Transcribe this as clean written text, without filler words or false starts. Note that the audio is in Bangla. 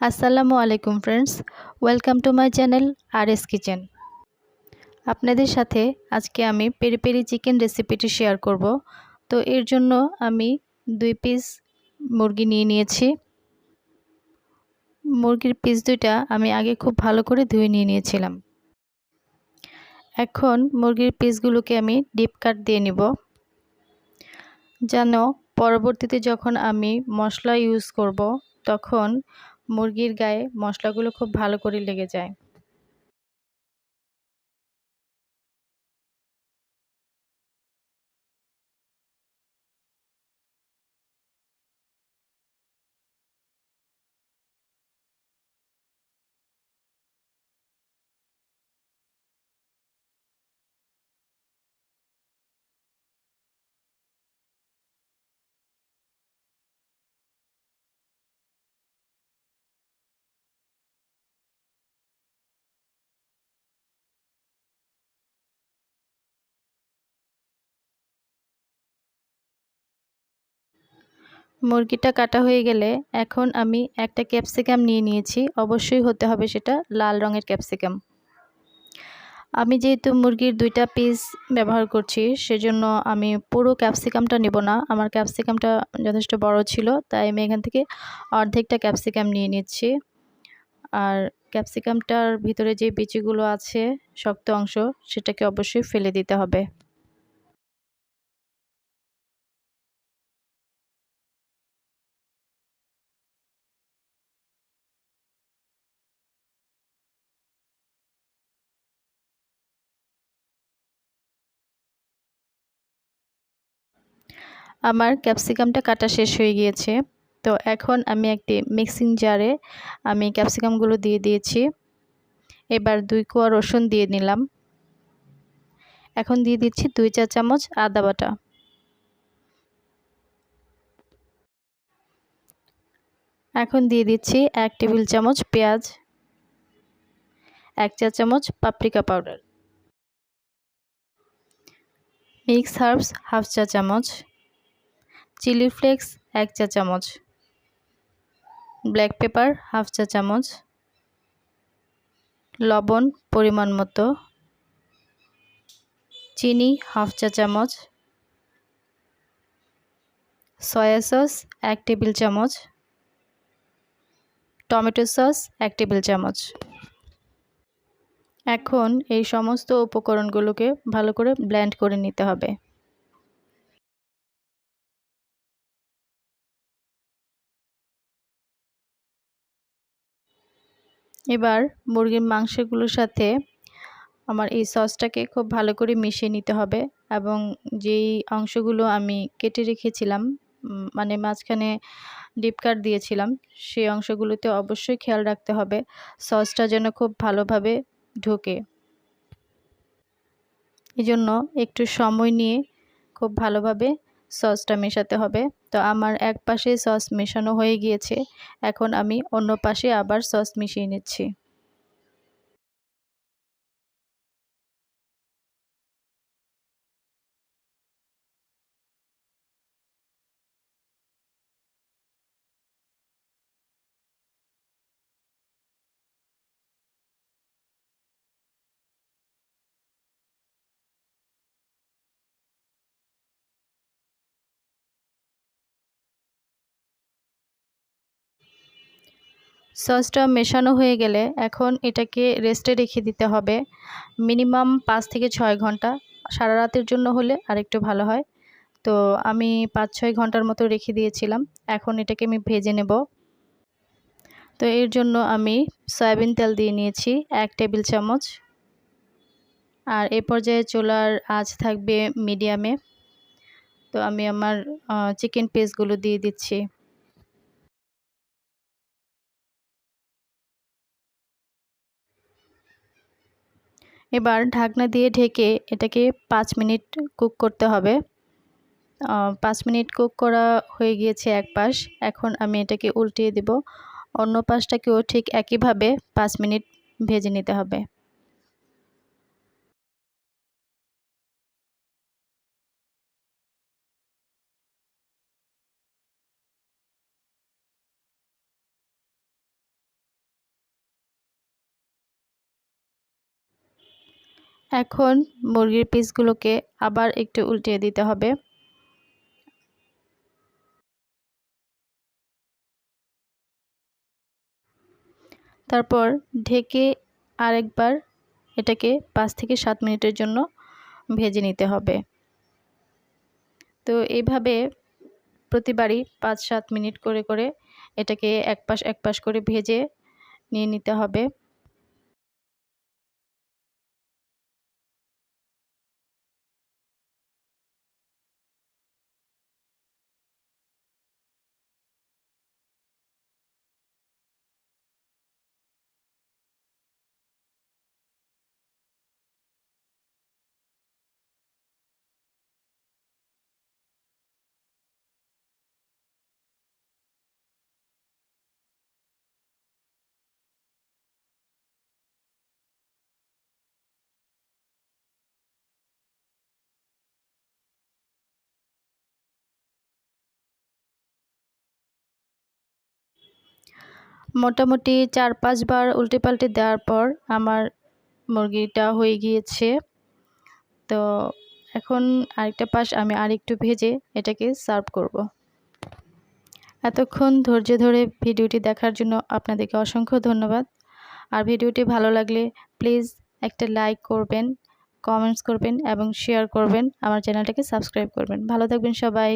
আসসালামু আলাইকুম friends, welcome to my channel RS kitchen. আপনাদের সাথে আজকে আমি পেরি পেরি চিকেন রেসিপিটি শেয়ার করব। তো এর জন্য আমি 2 পিস মুরগি নিয়ে নিয়েছি। মুরগির পিস দুইটা আমি আগে খুব ভালো করে ধুয়ে নিয়েছিলাম। এখন মুরগির পিসগুলোকে আমি ডিপ কাট দিয়ে নিব, যেন পরবর্তীতে যখন আমি মশলা ইউজ করব তখন মুরগির গায়ে মশলাগুলো খুব ভালো করে লেগে যায়। মুরগিটা কাটা হয়ে গেলে এখন আমি একটা ক্যাপসিকাম নিয়ে নিয়েছি। অবশ্যই হতে হবে সেটা লাল রঙের ক্যাপসিকাম। আমি যেহেতু মুরগির 2টা পিস ব্যবহার করছি, সেজন্য আমি পুরো ক্যাপসিকামটা নেব না। আমার ক্যাপসিকামটা যথেষ্ট বড় ছিল, তাই আমি এখান থেকে অর্ধেকটা ক্যাপসিকাম নিয়ে নিচ্ছি। আর ক্যাপসিকামটার ভিতরে যে বিচিগুলো আছে, শক্ত অংশ, সেটাকে অবশ্যই ফেলে দিতে হবে। আমার ক্যাপসিকামটা কাটা শেষ হয়ে গিয়েছে। তো এখন আমি একটি মিক্সিং জারে আমি ক্যাপসিকামগুলো দিয়ে দিয়েছি। এবার 2 কোয়া রসুন দিয়ে নিলাম। এখন দিয়ে দিচ্ছি 2 চা চামচ আদা বাটা। এখন দিয়ে দিচ্ছি 1 টেবিল চামচ পেঁয়াজ, 1 চা চামচ paprika powder, mix herbs half চা চামচ, চিলি ফ্লেক্স 1 চা চামচ, ব্ল্যাক পেপার হাফ চা চামচ, লবণ পরিমাণ মতো, চিনি হাফ চা চামচ, সয়া সস 1 টেবিল চামচ, টমেটো সস 1 টেবিল চামচ। এখন এই সমস্ত উপকরণগুলোকে ভালো করে ব্লেন্ড করে নিতে হবে। এবার মুরগির মাংসগুলোর সাথে আমার এই সসটাকে খুব ভালো করে মিশিয়ে নিতে হবে, এবং যেই অংশগুলো আমি কেটে রেখেছিলাম, মানে মাঝখানে ডিপ কাট দিয়েছিলাম, সেই অংশগুলোতে অবশ্যই খেয়াল রাখতে হবে সসটা যেন খুব ভালোভাবে ঢোকে। এজন্য একটু সময় নিয়ে খুব ভালোভাবে সসটা মেশাতে হবে। তো আমার এক পাশে সস মেশানো হয়ে গিয়েছে, এখন আমি অন্য পাশে আবার সস মিশিয়ে নিচ্ছি। সসটা মেশানো হয়ে গেলে এখন এটাকে রেস্টে রেখে দিতে হবে মিনিমাম 5 থেকে 6 ঘন্টা। সারা রাতের জন্য হলে আরেকটু ভালো হয়। তো আমি 5-6 ঘন্টার মতো রেখে দিয়েছিলাম। এখন এটাকে আমি ভেজে নেব। তো এর জন্য আমি সয়াবিন তেল দিয়ে নিয়েছি 1 টেবিল চামচ। আর এ পর্যায়ে চুলার আঁচ থাকবে মিডিয়ামে। তো আমি আমার চিকেন পিসগুলো দিয়ে দিচ্ছি। এবার ঢাকনা দিয়ে ঢেকে এটাকে 5 মিনিট কুক করতে হবে। 5 মিনিট কুক করা হয়ে গিয়েছে এক পাশ। এখন আমি এটাকে উল্টিয়ে দেব। অন্য পাশটাকেও ঠিক একইভাবে 5 মিনিট ভেজে নিতে হবে। এখন মুরগির পিসগুলোকে আবার একটু উল্টিয়ে দিতে হবে। তারপর ঢেকে আরেকবার এটাকে 5 থেকে 7 মিনিটের জন্য ভেজে নিতে হবে। তো এইভাবে প্রতিবারই 5-7 মিনিট করে করে এটাকে এক পাশ করে ভেজে নিয়ে নিতে হবে। মোটামুটি 4-5 বার উল্টে পাল্টে দেওয়ার পর আমার মুরগিটা হয়ে গিয়েছে। তো এখন আরেকটা পাশ আমি আরেকটু ভেজে এটাকে সার্ভ করব। এতক্ষণ ধৈর্য ধরে ভিডিওটি দেখার জন্য আপনাদেরকে অসংখ্য ধন্যবাদ। আর ভিডিওটি ভালো লাগলে প্লিজ একটা লাইক করবেন, কমেন্টস করবেন এবং শেয়ার করবেন। আমার চ্যানেলটাকে সাবস্ক্রাইব করবেন। ভালো থাকবেন সবাই।